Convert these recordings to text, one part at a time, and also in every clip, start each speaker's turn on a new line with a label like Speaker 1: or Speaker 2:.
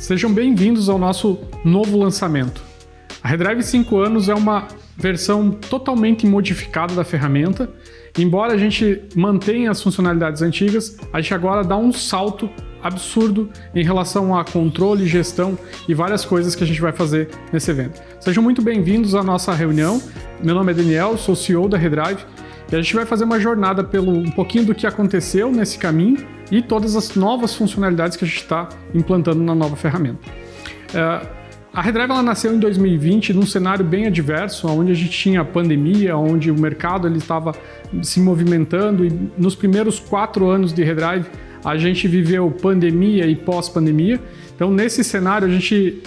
Speaker 1: Sejam bem-vindos ao nosso novo lançamento. A Redrive 5 anos é uma versão totalmente modificada da ferramenta. Embora a gente mantenha as funcionalidades antigas, a gente agora dá um salto absurdo em relação a controle, gestão e várias coisas que a gente vai fazer nesse evento. Sejam muito bem-vindos à nossa reunião. Meu nome é Daniel, sou CEO da Redrive e a gente vai fazer uma jornada pelo um pouquinho do que aconteceu nesse caminho e todas as novas funcionalidades que a gente está implantando na nova ferramenta. A Redrive ela nasceu em 2020 num cenário bem adverso, onde a gente tinha a pandemia, onde o mercado estava se movimentando e nos primeiros 4 anos de Redrive a gente viveu pandemia e pós-pandemia. Então nesse cenário a gente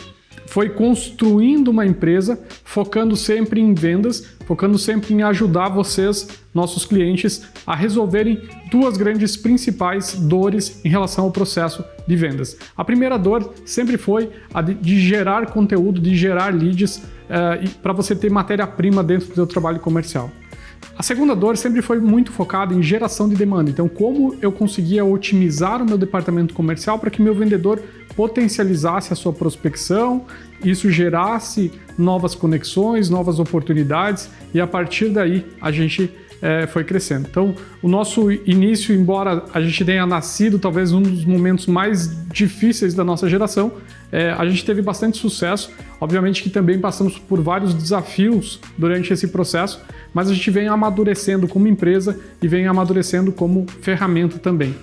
Speaker 1: foi construindo uma empresa, focando sempre em vendas, focando sempre em ajudar vocês, nossos clientes, a resolverem 2 grandes principais dores em relação ao processo de vendas. A primeira dor sempre foi a de gerar conteúdo, de gerar leads para você ter matéria-prima dentro do seu trabalho comercial. A segunda dor sempre foi muito focada em geração de demanda. Então, como eu conseguia otimizar o meu departamento comercial para que meu vendedor potencializasse a sua prospecção, isso gerasse novas conexões, novas oportunidades e a partir daí a gente foi crescendo. Então, o nosso início, embora a gente tenha nascido talvez um dos momentos mais difíceis da nossa geração, a gente teve bastante sucesso. Obviamente que também passamos por vários desafios durante esse processo, mas a gente vem amadurecendo como empresa e vem amadurecendo como ferramenta também.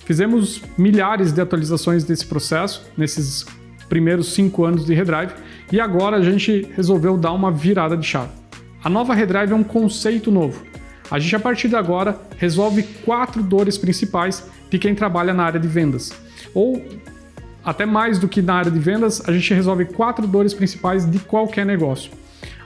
Speaker 1: Fizemos milhares de atualizações desse processo, nesses primeiros 5 anos de Redrive, e agora a gente resolveu dar uma virada de chave. A nova Redrive é um conceito novo. A gente, a partir de agora, resolve 4 dores principais de quem trabalha na área de vendas. Ou, até mais do que na área de vendas, a gente resolve 4 dores principais de qualquer negócio.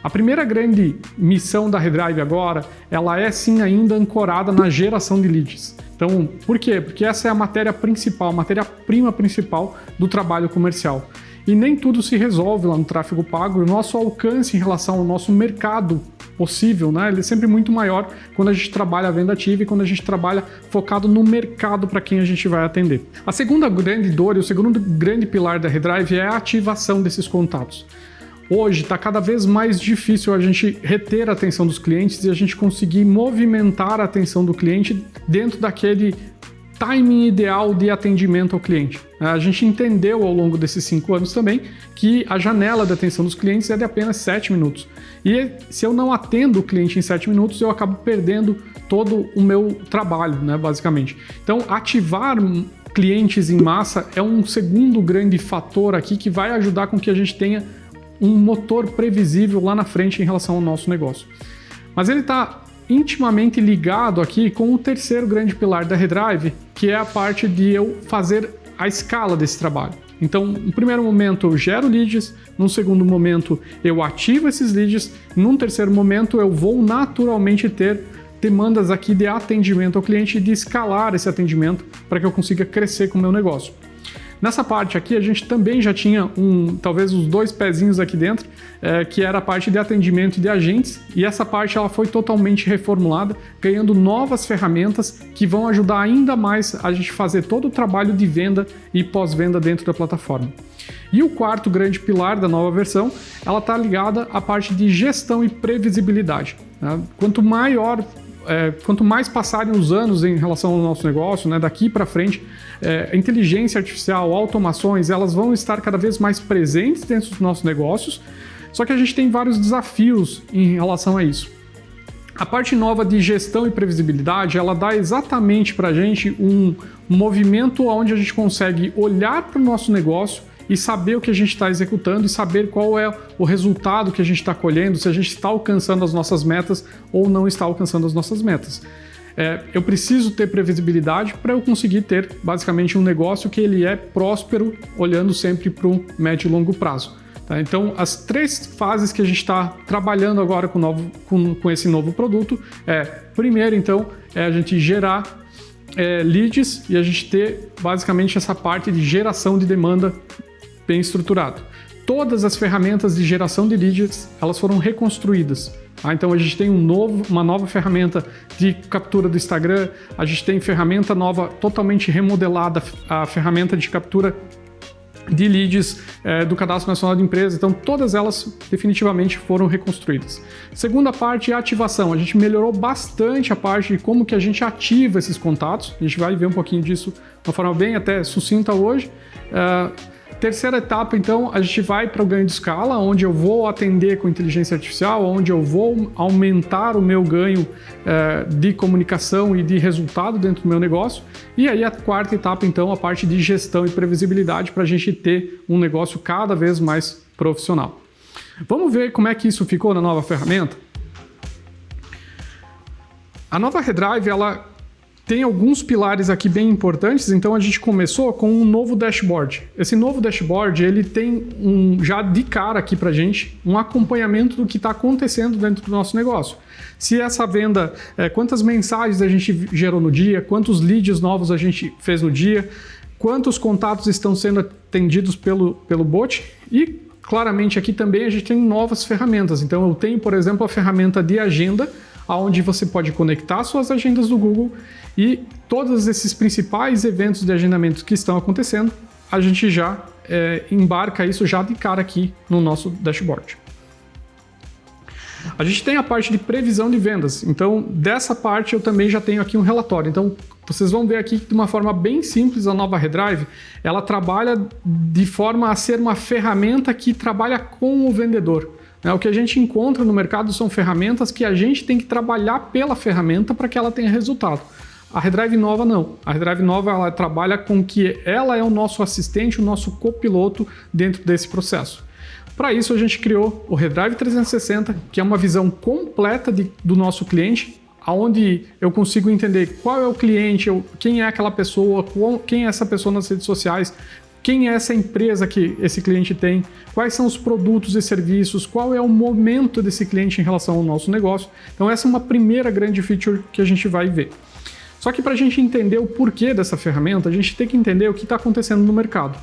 Speaker 1: A primeira grande missão da Redrive agora, ela é sim ainda ancorada na geração de leads. Então, por quê? Porque essa é a matéria principal, a matéria-prima principal do trabalho comercial. E nem tudo se resolve lá no tráfego pago. O nosso alcance em relação ao nosso mercado possível, né? Ele é sempre muito maior quando a gente trabalha a venda ativa e quando a gente trabalha focado no mercado para quem a gente vai atender. A segunda grande dor e o segundo grande pilar da Redrive é a ativação desses contatos. Hoje está cada vez mais difícil a gente reter a atenção dos clientes e a gente conseguir movimentar a atenção do cliente dentro daquele timing ideal de atendimento ao cliente. A gente entendeu ao longo desses 5 anos também que a janela de atenção dos clientes é de apenas 7 minutos. E se eu não atendo o cliente em 7 minutos, eu acabo perdendo todo o meu trabalho, né, basicamente. Então, ativar clientes em massa é um segundo grande fator aqui que vai ajudar com que a gente tenha um motor previsível lá na frente em relação ao nosso negócio. Mas ele está intimamente ligado aqui com o terceiro grande pilar da Redrive, que é a parte de eu fazer a escala desse trabalho. Então, no primeiro momento eu gero leads, num segundo momento eu ativo esses leads, num terceiro momento eu vou naturalmente ter demandas aqui de atendimento ao cliente e de escalar esse atendimento para que eu consiga crescer com o meu negócio. Nessa parte aqui a gente também já tinha talvez os 2 pezinhos aqui dentro, que era a parte de atendimento de agentes, e essa parte ela foi totalmente reformulada, ganhando novas ferramentas que vão ajudar ainda mais a gente fazer todo o trabalho de venda e pós-venda dentro da plataforma. E o quarto grande pilar da nova versão, ela está ligada à parte de gestão e previsibilidade, né? Quanto mais passarem os anos em relação ao nosso negócio, né, daqui para frente, a inteligência artificial, automações, elas vão estar cada vez mais presentes dentro dos nossos negócios, só que a gente tem vários desafios em relação a isso. A parte nova de gestão e previsibilidade, ela dá exatamente para a gente um movimento onde a gente consegue olhar para o nosso negócio e saber o que a gente está executando e saber qual é o resultado que a gente está colhendo, se a gente está alcançando as nossas metas ou não está alcançando as nossas metas. Eu preciso ter previsibilidade para eu conseguir ter basicamente um negócio que ele é próspero, olhando sempre para o médio e longo prazo. Tá? Então, as 3 fases que a gente está trabalhando agora com esse novo produto primeiro, então, a gente gerar leads e a gente ter basicamente essa parte de geração de demanda bem estruturado. Todas as ferramentas de geração de leads, elas foram reconstruídas. Então a gente tem uma nova ferramenta de captura do Instagram, a gente tem ferramenta nova totalmente remodelada, a ferramenta de captura de leads do Cadastro Nacional de Empresas. Então, todas elas definitivamente foram reconstruídas. Segunda parte é a ativação. A gente melhorou bastante a parte de como que a gente ativa esses contatos. A gente vai ver um pouquinho disso de uma forma bem até sucinta hoje. Terceira etapa, então, a gente vai para o ganho de escala, onde eu vou atender com inteligência artificial, onde eu vou aumentar o meu ganho de comunicação e de resultado dentro do meu negócio. E aí a quarta etapa, então, a parte de gestão e previsibilidade para a gente ter um negócio cada vez mais profissional. Vamos ver como é que isso ficou na nova ferramenta? A nova Redrive, ela tem alguns pilares aqui bem importantes, então a gente começou com um novo dashboard. Esse novo dashboard, ele tem já de cara aqui pra gente, um acompanhamento do que está acontecendo dentro do nosso negócio. Se essa venda, quantas mensagens a gente gerou no dia, quantos leads novos a gente fez no dia, quantos contatos estão sendo atendidos pelo bot e, claramente, aqui também a gente tem novas ferramentas. Então eu tenho, por exemplo, a ferramenta de agenda, onde você pode conectar suas agendas do Google e todos esses principais eventos de agendamento que estão acontecendo, a gente já embarca isso já de cara aqui no nosso dashboard. A gente tem a parte de previsão de vendas, então dessa parte eu também já tenho aqui um relatório. Então vocês vão ver aqui que de uma forma bem simples a nova Redrive, ela trabalha de forma a ser uma ferramenta que trabalha com o vendedor. O que a gente encontra no mercado são ferramentas que a gente tem que trabalhar pela ferramenta para que ela tenha resultado. A Redrive Nova não. A Redrive Nova ela trabalha com que ela é o nosso assistente, o nosso copiloto dentro desse processo. Para isso a gente criou o Redrive 360, que é uma visão completa do nosso cliente, onde eu consigo entender qual é o cliente, quem é aquela pessoa, quem é essa pessoa nas redes sociais, quem é essa empresa que esse cliente tem, quais são os produtos e serviços, qual é o momento desse cliente em relação ao nosso negócio. Então essa é uma primeira grande feature que a gente vai ver. Só que para a gente entender o porquê dessa ferramenta, a gente tem que entender o que está acontecendo no mercado.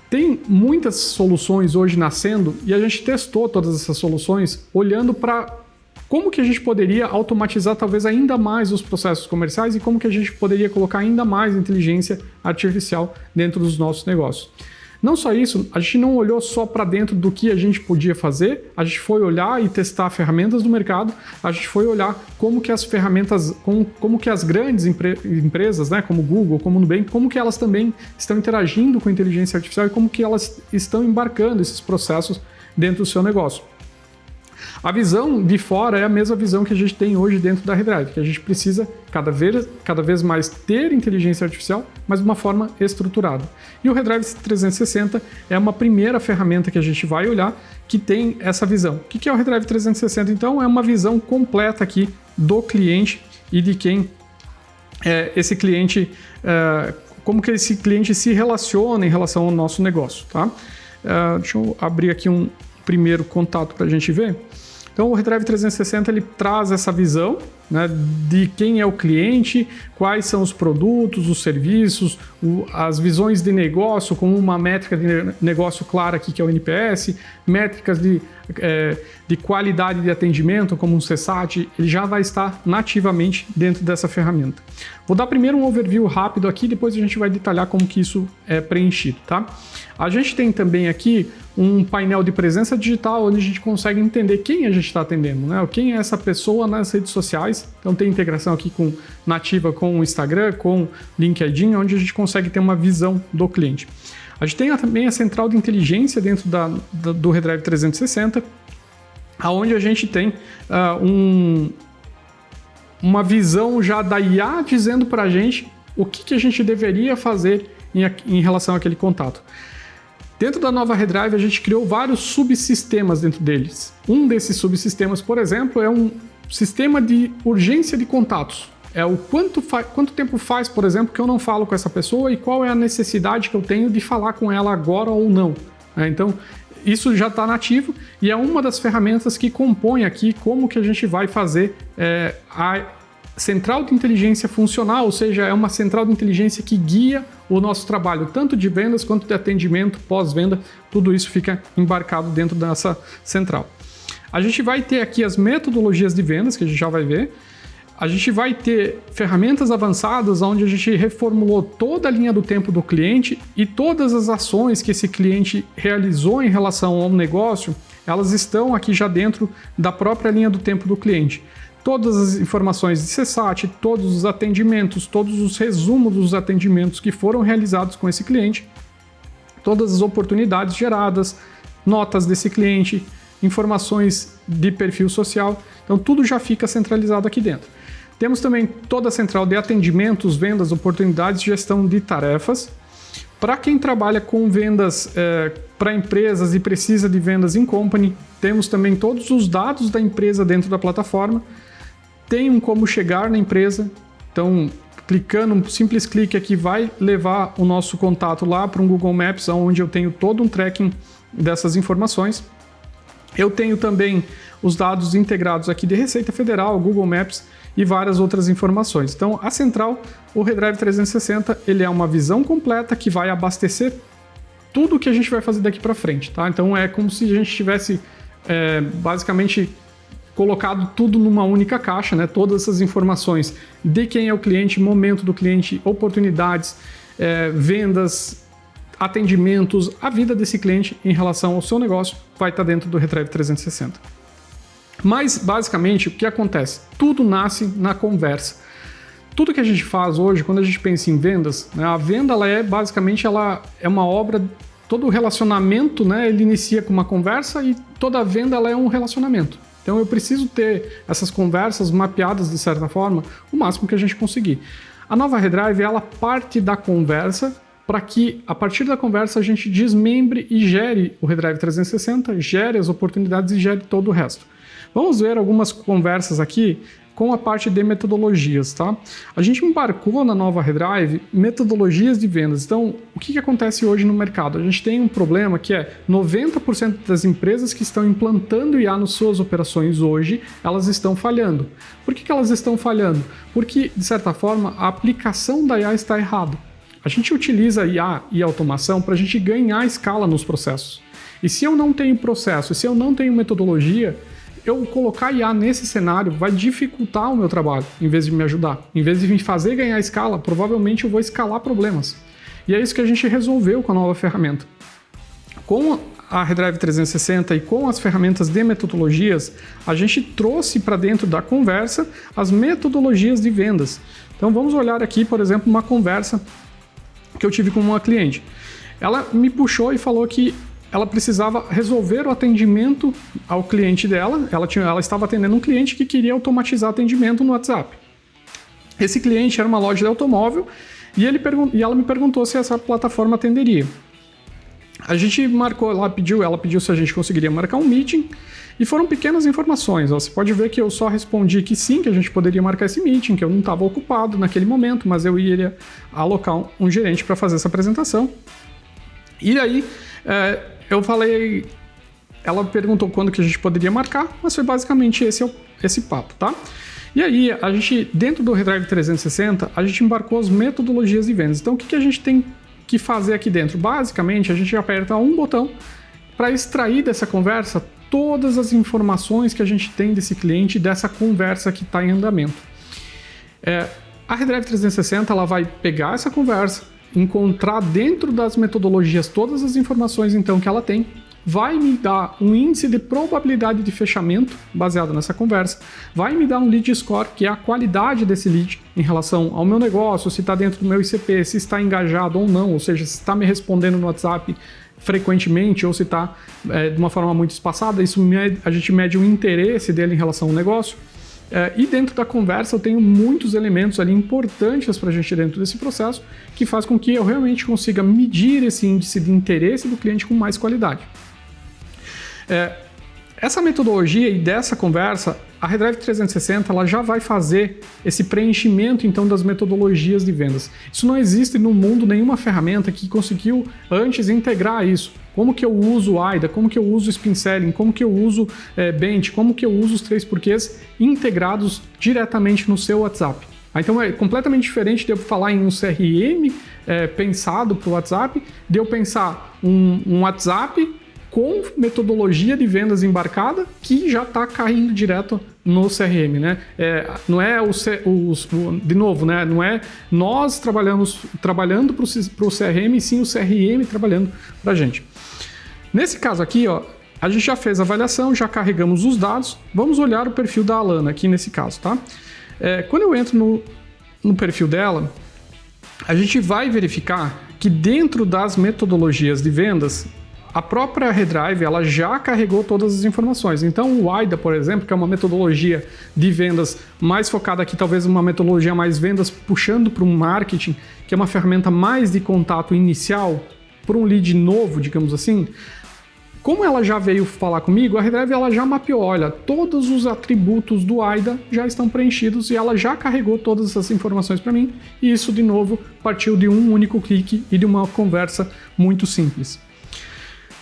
Speaker 1: Tem muitas soluções hoje nascendo e a gente testou todas essas soluções olhando para como que a gente poderia automatizar talvez ainda mais os processos comerciais e como que a gente poderia colocar ainda mais inteligência artificial dentro dos nossos negócios. Não só isso, a gente não olhou só para dentro do que a gente podia fazer, a gente foi olhar e testar ferramentas do mercado, a gente foi olhar como que as ferramentas, como que as grandes empresas, né, como o Google, como o Nubank, como que elas também estão interagindo com a inteligência artificial e como que elas estão embarcando esses processos dentro do seu negócio. A visão de fora é a mesma visão que a gente tem hoje dentro da Redrive, que a gente precisa cada vez mais ter inteligência artificial, mas de uma forma estruturada. E o Redrive 360 é uma primeira ferramenta que a gente vai olhar que tem essa visão. O que é o Redrive 360? Então, é uma visão completa aqui do cliente e de quem esse cliente, como que esse cliente se relaciona em relação ao nosso negócio, tá? Deixa eu abrir aqui um primeiro contato para a gente ver. Então, o Redrive 360 ele traz essa visão, né, de quem é o cliente, quais são os produtos, os serviços, as visões de negócio, como uma métrica de negócio clara aqui, que é o NPS, métricas de qualidade de atendimento, como um CSAT, ele já vai estar nativamente dentro dessa ferramenta. Vou dar primeiro um overview rápido aqui, depois a gente vai detalhar como que isso é preenchido, tá? A gente tem também aqui um painel de presença digital, onde a gente consegue entender quem a gente está atendendo, né? Quem é essa pessoa nas redes sociais. Então tem integração aqui nativa com o Instagram, com o LinkedIn, onde a gente consegue ter uma visão do cliente. A gente tem também a central de inteligência dentro do Redrive 360, onde a gente tem uma visão já da IA dizendo para a gente o que a gente deveria fazer em relação àquele contato. Dentro da nova Redrive, a gente criou vários subsistemas dentro deles. Um desses subsistemas, por exemplo, é um sistema de urgência de contatos. É o quanto tempo faz, por exemplo, que eu não falo com essa pessoa e qual é a necessidade que eu tenho de falar com ela agora ou não. Então, isso já está nativo e é uma das ferramentas que compõe aqui como que a gente vai fazer a central de inteligência funcional, ou seja, é uma central de inteligência que guia o nosso trabalho, tanto de vendas quanto de atendimento, pós-venda, tudo isso fica embarcado dentro dessa central. A gente vai ter aqui as metodologias de vendas, que a gente já vai ver. a gente vai ter ferramentas avançadas onde a gente reformulou toda a linha do tempo do cliente e todas as ações que esse cliente realizou em relação ao negócio, elas estão aqui já dentro da própria linha do tempo do cliente. Todas as informações de CSAT, todos os atendimentos, todos os resumos dos atendimentos que foram realizados com esse cliente, todas as oportunidades geradas, notas desse cliente, informações de perfil social. Então, tudo já fica centralizado aqui dentro. Temos também toda a central de atendimentos, vendas, oportunidades, gestão de tarefas. Para quem trabalha com vendas para empresas e precisa de vendas in company, temos também todos os dados da empresa dentro da plataforma. Tem um como chegar na empresa, então clicando, um simples clique aqui vai levar o nosso contato lá para um Google Maps, onde eu tenho todo um tracking dessas informações. Eu tenho também os dados integrados aqui de Receita Federal, Google Maps e várias outras informações. Então, a central, o Redrive 360, ele é uma visão completa que vai abastecer tudo que a gente vai fazer daqui para frente, tá? Então, é como se a gente tivesse basicamente colocado tudo numa única caixa, né? Todas essas informações de quem é o cliente, momento do cliente, oportunidades, vendas, atendimentos, a vida desse cliente em relação ao seu negócio vai estar dentro do Redrive 360. Mas, basicamente, o que acontece? Tudo nasce na conversa. Tudo que a gente faz hoje, quando a gente pensa em vendas, né, a venda, ela é uma obra, todo o relacionamento, né, ele inicia com uma conversa e toda venda ela é um relacionamento. Então, eu preciso ter essas conversas mapeadas, de certa forma, o máximo que a gente conseguir. A nova Redrive, ela parte da conversa para que, a partir da conversa, a gente desmembre e gere o Redrive 360, gere as oportunidades e gere todo o resto. Vamos ver algumas conversas aqui com a parte de metodologias, tá? A gente embarcou na nova Redrive metodologias de vendas. Então, o que acontece hoje no mercado? A gente tem um problema que é 90% das empresas que estão implantando IA nas suas operações hoje, elas estão falhando. Por que elas estão falhando? Porque, de certa forma, a aplicação da IA está errada. A gente utiliza IA e automação para a gente ganhar escala nos processos. E se eu não tenho processo, se eu não tenho metodologia, eu colocar IA nesse cenário vai dificultar o meu trabalho, em vez de me ajudar. Em vez de me fazer ganhar escala, provavelmente eu vou escalar problemas. E é isso que a gente resolveu com a nova ferramenta. Com a Redrive 360 e com as ferramentas de metodologias, a gente trouxe para dentro da conversa as metodologias de vendas. Então vamos olhar aqui, por exemplo, uma conversa que eu tive com uma cliente. Ela me puxou e falou que ela precisava resolver o atendimento ao cliente dela. Ela estava atendendo um cliente que queria automatizar atendimento no WhatsApp. Esse cliente era uma loja de automóvel e ela me perguntou se essa plataforma atenderia. A gente marcou, ela pediu se a gente conseguiria marcar um meeting e foram pequenas informações. Você pode ver que eu só respondi que sim, que a gente poderia marcar esse meeting, que eu não estava ocupado naquele momento, mas eu iria alocar um gerente para fazer essa apresentação. E aí, eu falei, ela perguntou quando que a gente poderia marcar, mas foi basicamente esse papo, tá? E aí, a gente, dentro do Redrive 360, a gente embarcou as metodologias de vendas. Então, o que a gente tem que fazer aqui dentro? Basicamente, a gente aperta um botão para extrair dessa conversa todas as informações que a gente tem desse cliente, dessa conversa que está em andamento. A Redrive 360 ela vai pegar essa conversa, encontrar dentro das metodologias todas as informações então que ela tem, vai me dar um índice de probabilidade de fechamento baseado nessa conversa, vai me dar um lead score, que é a qualidade desse lead em relação ao meu negócio, se está dentro do meu ICP, se está engajado ou não, ou seja, se está me respondendo no WhatsApp frequentemente ou se está de uma forma muito espaçada. Isso a gente mede o interesse dele em relação ao negócio. E dentro da conversa eu tenho muitos elementos ali importantes para a gente dentro desse processo que faz com que eu realmente consiga medir esse índice de interesse do cliente com mais qualidade. Essa metodologia e dessa conversa, a Redrive 360 ela já vai fazer esse preenchimento então das metodologias de vendas. Isso não existe no mundo nenhuma ferramenta que conseguiu antes integrar isso. Como que eu uso o AIDA, como que eu uso o Spin Selling, como que eu uso Bench, como que eu uso os 3 porquês integrados diretamente no seu WhatsApp. Então é completamente diferente de eu falar em um CRM pensado para o WhatsApp, de eu pensar um WhatsApp com metodologia de vendas embarcada que já está caindo direto no CRM, né? Não é de novo, né? Não é nós trabalhando para o CRM, e sim o CRM trabalhando para a gente. Nesse caso aqui, ó, a gente já fez a avaliação, já carregamos os dados. Vamos olhar o perfil da Alana aqui nesse caso, tá? Quando eu entro no perfil dela, a gente vai verificar que dentro das metodologias de vendas, a própria Redrive ela já carregou todas as informações. Então o AIDA, por exemplo, que é uma metodologia de vendas mais focada aqui, talvez uma metodologia mais vendas puxando para um marketing, que é uma ferramenta mais de contato inicial, para um lead novo, digamos assim. Como ela já veio falar comigo, a Redrive ela já mapeou, olha, todos os atributos do AIDA já estão preenchidos e ela já carregou todas essas informações para mim. E isso, de novo, partiu de um único clique e de uma conversa muito simples.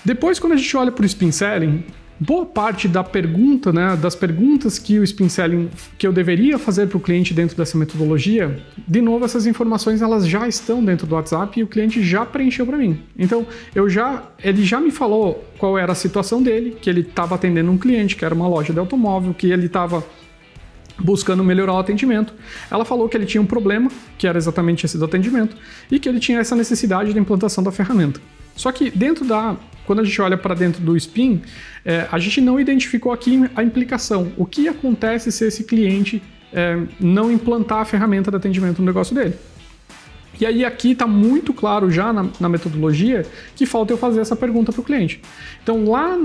Speaker 1: Depois, quando a gente olha para o Spin Selling, boa parte da pergunta, né, das perguntas que o Spin Selling que eu deveria fazer para o cliente dentro dessa metodologia, de novo, essas informações elas já estão dentro do WhatsApp e o cliente já preencheu para mim. Então, ele já me falou qual era a situação dele, que ele estava atendendo um cliente, que era uma loja de automóvel, que ele estava buscando melhorar o atendimento. Ela falou que ele tinha um problema, que era exatamente esse do atendimento, e que ele tinha essa necessidade de implantação da ferramenta. Só que quando a gente olha para dentro do Spin, a gente não identificou aqui a implicação. O que acontece se esse cliente não implantar a ferramenta de atendimento no negócio dele? E aí aqui está muito claro já na metodologia que falta eu fazer essa pergunta para o cliente. Então lá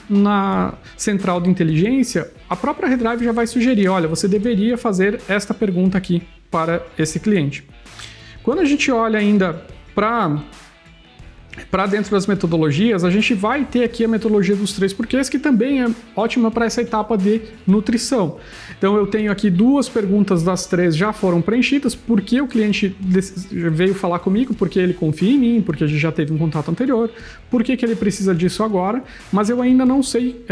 Speaker 1: na central de inteligência, a própria Redrive já vai sugerir, olha, você deveria fazer esta pergunta aqui para esse cliente. Quando a gente olha ainda para dentro das metodologias, a gente vai ter aqui a metodologia dos 3 porquês, que também é ótima para essa etapa de nutrição. Então eu tenho aqui 2 perguntas das 3 já foram preenchidas, porque o cliente veio falar comigo, porque ele confia em mim, porque a gente já teve um contato anterior, por que ele precisa disso agora, mas eu ainda não sei,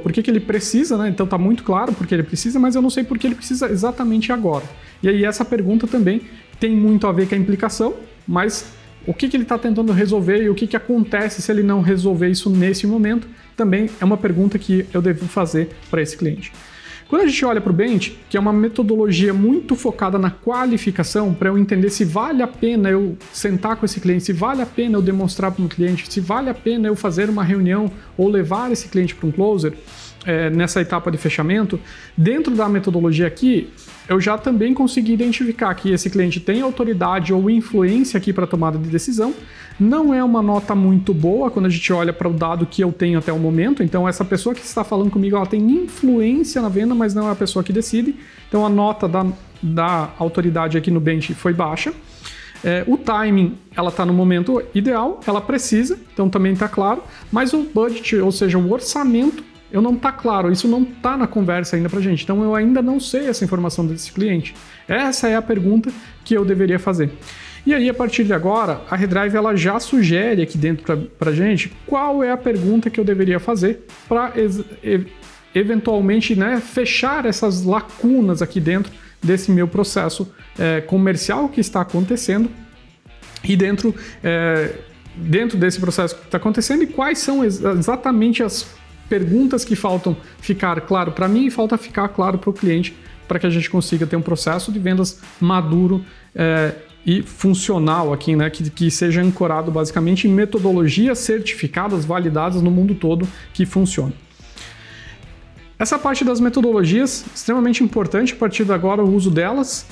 Speaker 1: por que ele precisa, né? Então tá muito claro porque ele precisa, mas eu não sei por que ele precisa exatamente agora. E aí essa pergunta também tem muito a ver com a implicação, mas o que ele está tentando resolver e o que acontece se ele não resolver isso nesse momento, também é uma pergunta que eu devo fazer para esse cliente. Quando a gente olha para o Bench, que é uma metodologia muito focada na qualificação, para eu entender se vale a pena eu sentar com esse cliente, se vale a pena eu demonstrar para o cliente, se vale a pena eu fazer uma reunião ou levar esse cliente para um closer, nessa etapa de fechamento, dentro da metodologia aqui, eu já também consegui identificar que esse cliente tem autoridade ou influência aqui para tomada de decisão. Não é uma nota muito boa quando a gente olha para o dado que eu tenho até o momento. Então, essa pessoa que está falando comigo, ela tem influência na venda, mas não é a pessoa que decide. Então, a nota da autoridade aqui no Bench foi baixa. O timing, ela está no momento ideal, ela precisa, então também está claro. Mas o budget, ou seja, o orçamento, não está claro, isso não está na conversa ainda para a gente, então eu ainda não sei essa informação desse cliente. Essa é a pergunta que eu deveria fazer. E aí, a partir de agora, a Redrive ela já sugere aqui dentro para a gente qual é a pergunta que eu deveria fazer para eventualmente, né, fechar essas lacunas aqui dentro desse meu processo comercial que está acontecendo e dentro desse processo que está acontecendo e quais são exatamente as perguntas que faltam ficar claro para mim e falta ficar claro para o cliente para que a gente consiga ter um processo de vendas maduro e funcional aqui, né? Que seja ancorado basicamente em metodologias certificadas, validadas no mundo todo que funcionam. Essa parte das metodologias, extremamente importante a partir de agora o uso delas.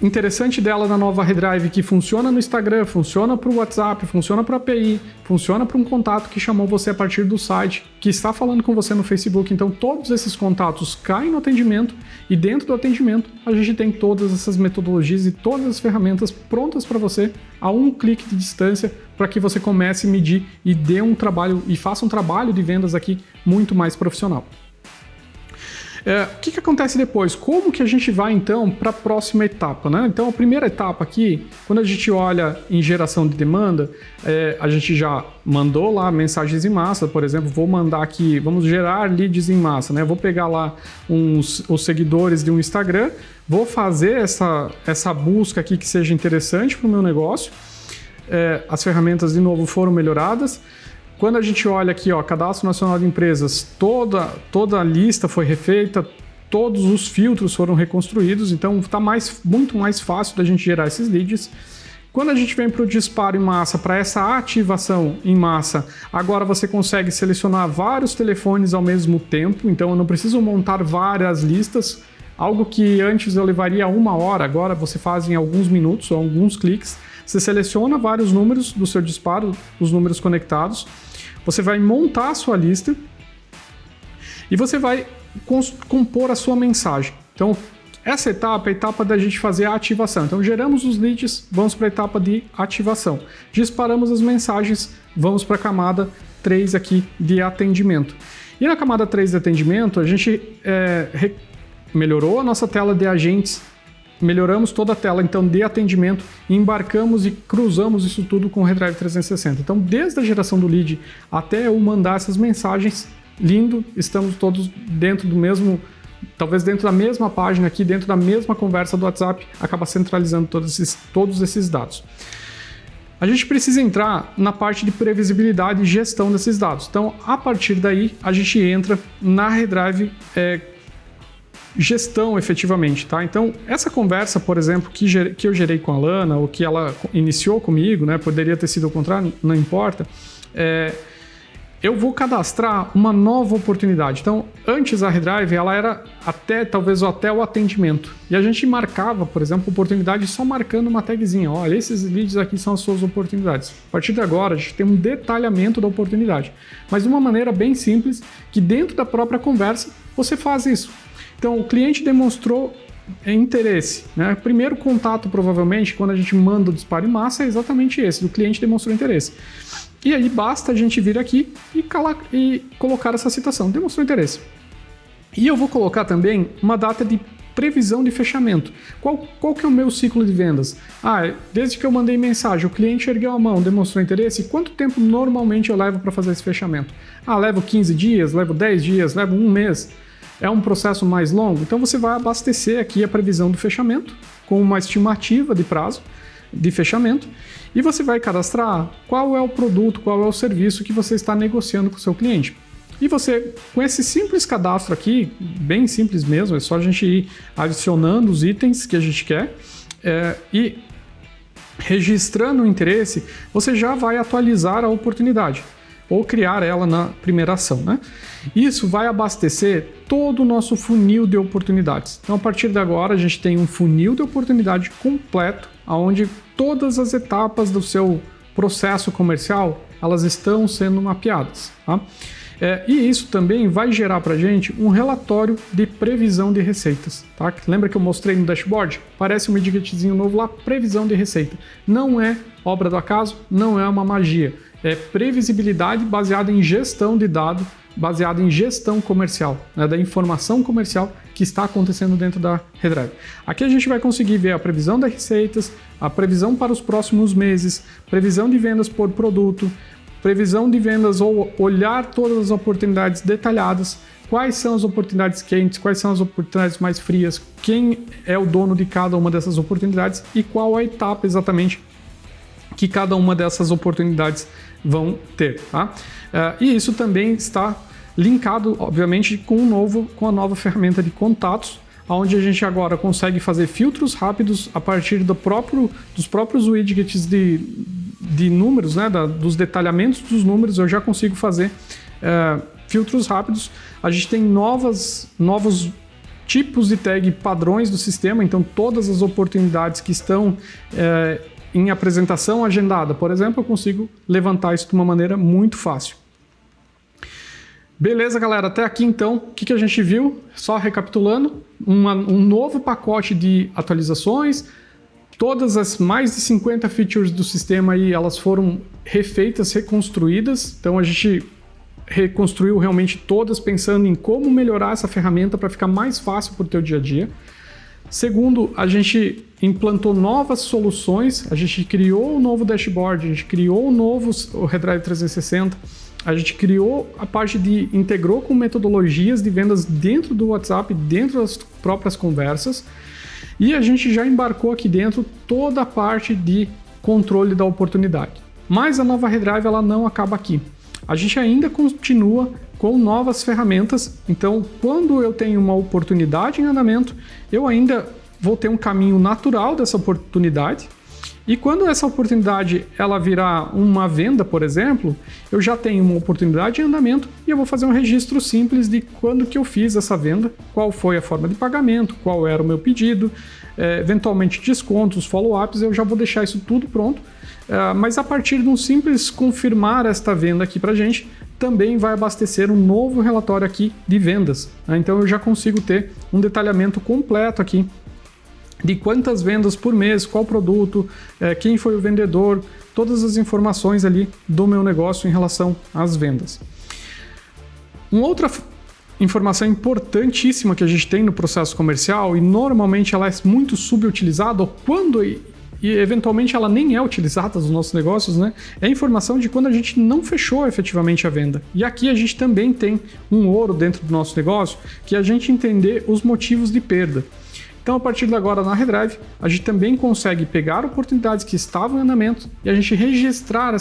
Speaker 1: Interessante dela na nova Redrive que funciona no Instagram, funciona para o WhatsApp, funciona para a API, funciona para um contato que chamou você a partir do site, que está falando com você no Facebook. Então todos esses contatos caem no atendimento e dentro do atendimento a gente tem todas essas metodologias e todas as ferramentas prontas para você a um clique de distância para que você comece a medir e dê um trabalho e faça um trabalho de vendas aqui muito mais profissional. O que acontece depois? Como que a gente vai então para a próxima etapa, né? Então a primeira etapa aqui, quando a gente olha em geração de demanda, a gente já mandou lá mensagens em massa, por exemplo, vou mandar aqui, vamos gerar leads em massa, né? Vou pegar lá os seguidores de um Instagram, vou fazer essa busca aqui que seja interessante para o meu negócio. As ferramentas de novo foram melhoradas. Quando a gente olha aqui, ó, Cadastro Nacional de Empresas, toda a lista foi refeita, todos os filtros foram reconstruídos, então está muito mais fácil da gente gerar esses leads. Quando a gente vem para o disparo em massa, para essa ativação em massa, agora você consegue selecionar vários telefones ao mesmo tempo, então eu não preciso montar várias listas, algo que antes eu levaria 1 hora, agora você faz em alguns minutos ou alguns cliques. Você seleciona vários números do seu disparo, os números conectados, você vai montar a sua lista e você vai compor a sua mensagem. Então, essa etapa é a etapa da gente fazer a ativação. Então, geramos os leads, vamos para a etapa de ativação. Disparamos as mensagens, vamos para a camada 3 aqui de atendimento. E na camada 3 de atendimento, a gente melhorou a nossa tela de agentes, melhoramos toda a tela então de atendimento, embarcamos e cruzamos isso tudo com o Redrive 360. Então, desde a geração do lead até eu mandar essas mensagens, lindo, estamos todos dentro do mesmo, talvez dentro da mesma página aqui, dentro da mesma conversa do WhatsApp, acaba centralizando todos esses dados. A gente precisa entrar na parte de previsibilidade e gestão desses dados. Então, a partir daí, a gente entra na Redrive gestão efetivamente, tá? Então, essa conversa, por exemplo, que eu gerei com a Lana, ou que ela iniciou comigo, né? Poderia ter sido o contrário, não importa. Eu vou cadastrar uma nova oportunidade. Então, antes a Redrive, ela era talvez até o atendimento. E a gente marcava, por exemplo, oportunidade só marcando uma tagzinha. Olha, esses leads aqui são as suas oportunidades. A partir de agora, a gente tem um detalhamento da oportunidade. Mas de uma maneira bem simples, que dentro da própria conversa, você faz isso. Então, o cliente demonstrou interesse, né? O primeiro contato, provavelmente, quando a gente manda o disparo em massa, é exatamente esse, o cliente demonstrou interesse. E aí basta a gente vir aqui e colocar essa citação, demonstrou interesse. E eu vou colocar também uma data de previsão de fechamento. Qual que é o meu ciclo de vendas? Desde que eu mandei mensagem, o cliente ergueu a mão, demonstrou interesse, quanto tempo normalmente eu levo para fazer esse fechamento? Levo 15 dias, levo 10 dias, levo 1 mês. É um processo mais longo? Então você vai abastecer aqui a previsão do fechamento com uma estimativa de prazo de fechamento e você vai cadastrar qual é o produto, qual é o serviço que você está negociando com o seu cliente. E você, com esse simples cadastro aqui, bem simples mesmo, é só a gente ir adicionando os itens que a gente quer e registrando o interesse, você já vai atualizar a oportunidade ou criar ela na primeira ação, né? Isso vai abastecer todo o nosso funil de oportunidades. Então, a partir de agora, a gente tem um funil de oportunidade completo, onde todas as etapas do seu processo comercial, elas estão sendo mapeadas, tá? E isso também vai gerar para a gente um relatório de previsão de receitas, tá? Lembra que eu mostrei no dashboard? Parece um widgetzinho novo lá, previsão de receita. Não é obra do acaso, não é uma magia. É previsibilidade baseada em gestão de dado, baseada em gestão comercial, né, da informação comercial que está acontecendo dentro da Redrive. Aqui a gente vai conseguir ver a previsão das receitas, a previsão para os próximos meses, previsão de vendas por produto, previsão de vendas ou olhar todas as oportunidades detalhadas, quais são as oportunidades quentes, quais são as oportunidades mais frias, quem é o dono de cada uma dessas oportunidades e qual a etapa exatamente que cada uma dessas oportunidades vão ter, tá? E isso também está linkado, obviamente, com a nova ferramenta de contatos, onde a gente agora consegue fazer filtros rápidos a partir dos próprios widgets de números, né? Dos detalhamentos dos números, eu já consigo fazer filtros rápidos. A gente tem novos tipos de tag padrões do sistema, então todas as oportunidades que estão em apresentação agendada, por exemplo, eu consigo levantar isso de uma maneira muito fácil. Beleza, galera? Até aqui, então, o que a gente viu? Só recapitulando, um novo pacote de atualizações, todas as mais de 50 features do sistema aí, elas foram refeitas, reconstruídas, então a gente reconstruiu realmente todas pensando em como melhorar essa ferramenta para ficar mais fácil para o teu dia a dia. Segundo, a gente implantou novas soluções, a gente criou um novo dashboard, a gente criou o Redrive 360, a gente criou a parte integrou com metodologias de vendas dentro do WhatsApp, dentro das próprias conversas, e a gente já embarcou aqui dentro toda a parte de controle da oportunidade. Mas a nova Redrive ela não acaba aqui. a gente ainda continua com novas ferramentas. Então, quando eu tenho uma oportunidade em andamento, eu ainda vou ter um caminho natural dessa oportunidade. E quando essa oportunidade ela virar uma venda, por exemplo, eu já tenho uma oportunidade em andamento e eu vou fazer um registro simples de quando que eu fiz essa venda, qual foi a forma de pagamento, qual era o meu pedido, eventualmente descontos, follow-ups, eu já vou deixar isso tudo pronto. Mas a partir de um simples confirmar esta venda aqui para a gente, também vai abastecer um novo relatório aqui de vendas. Então eu já consigo ter um detalhamento completo aqui de quantas vendas por mês, qual produto, quem foi o vendedor, todas as informações ali do meu negócio em relação às vendas. Uma outra informação importantíssima que a gente tem no processo comercial, e normalmente ela é muito subutilizada, ou quando e eventualmente ela nem é utilizada nos nossos negócios, né? É a informação de quando a gente não fechou efetivamente a venda. E aqui a gente também tem um ouro dentro do nosso negócio, que é a gente entender os motivos de perda. Então, a partir de agora, na Redrive, a gente também consegue pegar oportunidades que estavam em andamento e a gente registrar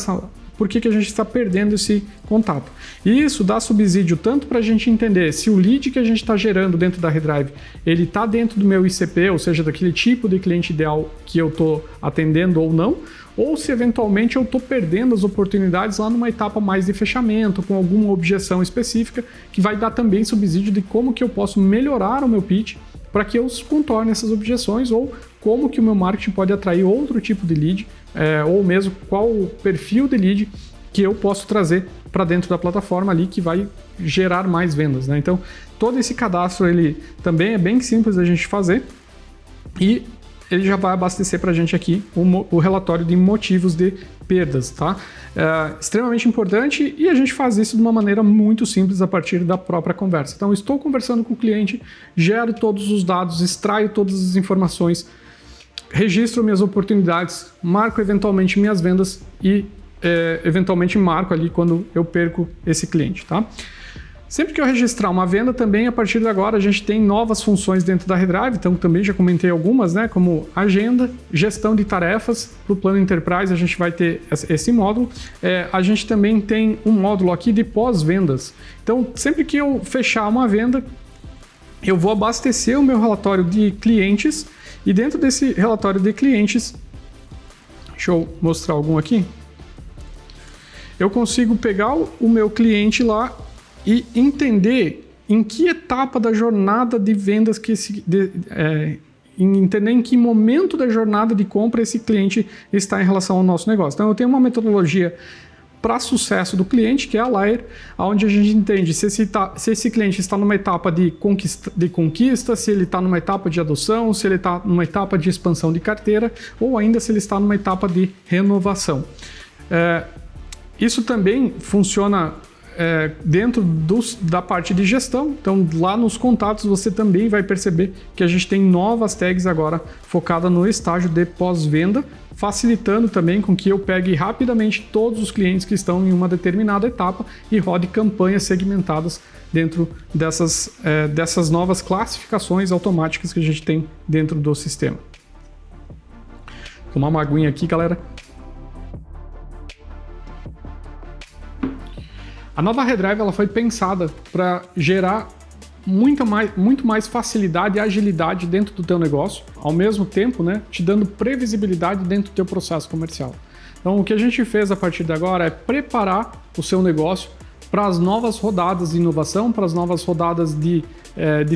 Speaker 1: por que a gente está perdendo esse contato. E isso dá subsídio tanto para a gente entender se o lead que a gente está gerando dentro da Redrive, ele está dentro do meu ICP, ou seja, daquele tipo de cliente ideal que eu estou atendendo ou não, ou se eventualmente eu estou perdendo as oportunidades lá numa etapa mais de fechamento, com alguma objeção específica, que vai dar também subsídio de como que eu posso melhorar o meu pitch para que eu contorne essas objeções, ou como que o meu marketing pode atrair outro tipo de lead, ou mesmo qual o perfil de lead que eu posso trazer para dentro da plataforma ali que vai gerar mais vendas, né? Então, todo esse cadastro ele também é bem simples da gente fazer e ele já vai abastecer para a gente aqui o relatório de motivos de perdas, tá? Extremamente importante e a gente faz isso de uma maneira muito simples a partir da própria conversa. Então, estou conversando com o cliente, gero todos os dados, extraio todas as informações, registro minhas oportunidades, marco eventualmente minhas vendas e eventualmente marco ali quando eu perco esse cliente, tá? Sempre que eu registrar uma venda também, a partir de agora, a gente tem novas funções dentro da Redrive, então também já comentei algumas, né? Como agenda, gestão de tarefas. Para o plano Enterprise a gente vai ter esse módulo. A gente também tem um módulo aqui de pós-vendas. Então, sempre que eu fechar uma venda, eu vou abastecer o meu relatório de clientes e dentro desse relatório de clientes, deixa eu mostrar algum aqui, eu consigo pegar o meu cliente lá e entender em que etapa da jornada de vendas entender em que momento da jornada de compra esse cliente está em relação ao nosso negócio. Então eu tenho uma metodologia para sucesso do cliente, que é a Layer, onde a gente entende se esse cliente está numa etapa de conquista, se ele está numa etapa de adoção, se ele está numa etapa de expansão de carteira, ou ainda se ele está numa etapa de renovação. Isso também funciona dentro da parte de gestão. Então, lá nos contatos você também vai perceber que a gente tem novas tags agora focadas no estágio de pós-venda, facilitando também com que eu pegue rapidamente todos os clientes que estão em uma determinada etapa e rode campanhas segmentadas dentro dessas novas classificações automáticas que a gente tem dentro do sistema. Vou tomar uma aguinha aqui, galera. A nova Redrive ela foi pensada para gerar muito mais facilidade e agilidade dentro do teu negócio, ao mesmo tempo, né, te dando previsibilidade dentro do teu processo comercial. Então, o que a gente fez a partir de agora é preparar o seu negócio para as novas rodadas de inovação, para as novas rodadas de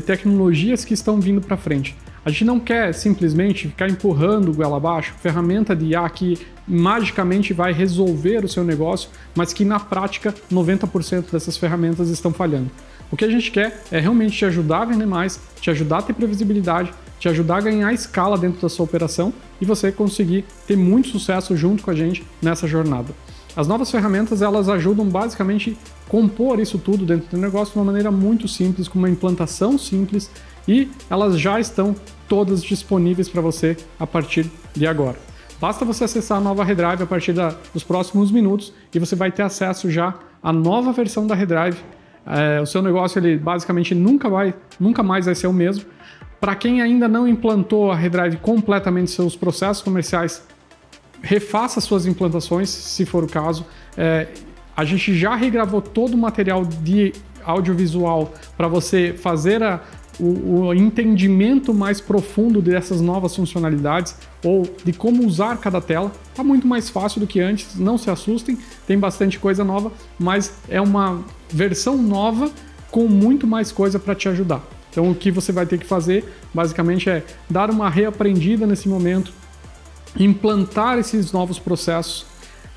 Speaker 1: tecnologias que estão vindo para frente. A gente não quer simplesmente ficar empurrando goela abaixo ferramenta de IA que magicamente vai resolver o seu negócio, mas que na prática 90% dessas ferramentas estão falhando. O que a gente quer é realmente te ajudar a vender mais, te ajudar a ter previsibilidade, te ajudar a ganhar escala dentro da sua operação e você conseguir ter muito sucesso junto com a gente nessa jornada. As novas ferramentas elas ajudam basicamente a compor isso tudo dentro do negócio de uma maneira muito simples, com uma implantação simples e elas já estão todas disponíveis para você a partir de agora. Basta você acessar a nova Redrive a partir dos próximos minutos e você vai ter acesso já à nova versão da Redrive. O seu negócio ele basicamente nunca mais vai ser o mesmo. Para quem ainda não implantou a Redrive completamente seus processos comerciais, refaça suas implantações, se for o caso. A gente já regravou todo o material de audiovisual para você fazer o entendimento mais profundo dessas novas funcionalidades ou de como usar cada tela. Está muito mais fácil do que antes, não se assustem, tem bastante coisa nova, mas é uma versão nova com muito mais coisa para te ajudar. Então o que você vai ter que fazer basicamente é dar uma reaprendida nesse momento, implantar esses novos processos,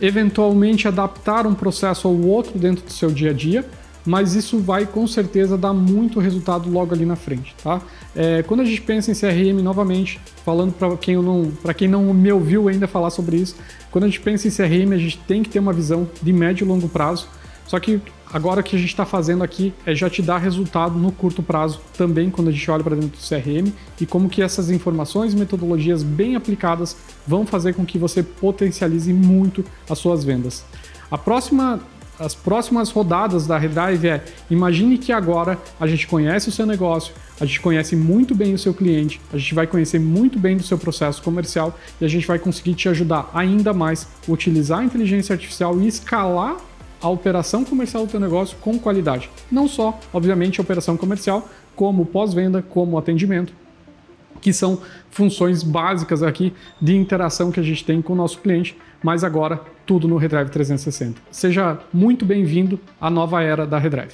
Speaker 1: eventualmente adaptar um processo ou outro dentro do seu dia a dia, mas isso vai com certeza dar muito resultado logo ali na frente, tá? Quando a gente pensa em CRM novamente, falando para quem não me ouviu ainda falar sobre isso, quando a gente pensa em CRM, a gente tem que ter uma visão de médio e longo prazo, só que agora o que a gente está fazendo aqui é já te dar resultado no curto prazo também, quando a gente olha para dentro do CRM, e como que essas informações e metodologias bem aplicadas vão fazer com que você potencialize muito as suas vendas. As próximas rodadas da Redrive imagine que agora a gente conhece o seu negócio, a gente conhece muito bem o seu cliente, a gente vai conhecer muito bem do seu processo comercial e a gente vai conseguir te ajudar ainda mais a utilizar a inteligência artificial e escalar a operação comercial do teu negócio com qualidade. Não só, obviamente, a operação comercial, como pós-venda, como atendimento, que são funções básicas aqui de interação que a gente tem com o nosso cliente, mas agora tudo no Redrive 360. Seja muito bem-vindo à nova era da Redrive.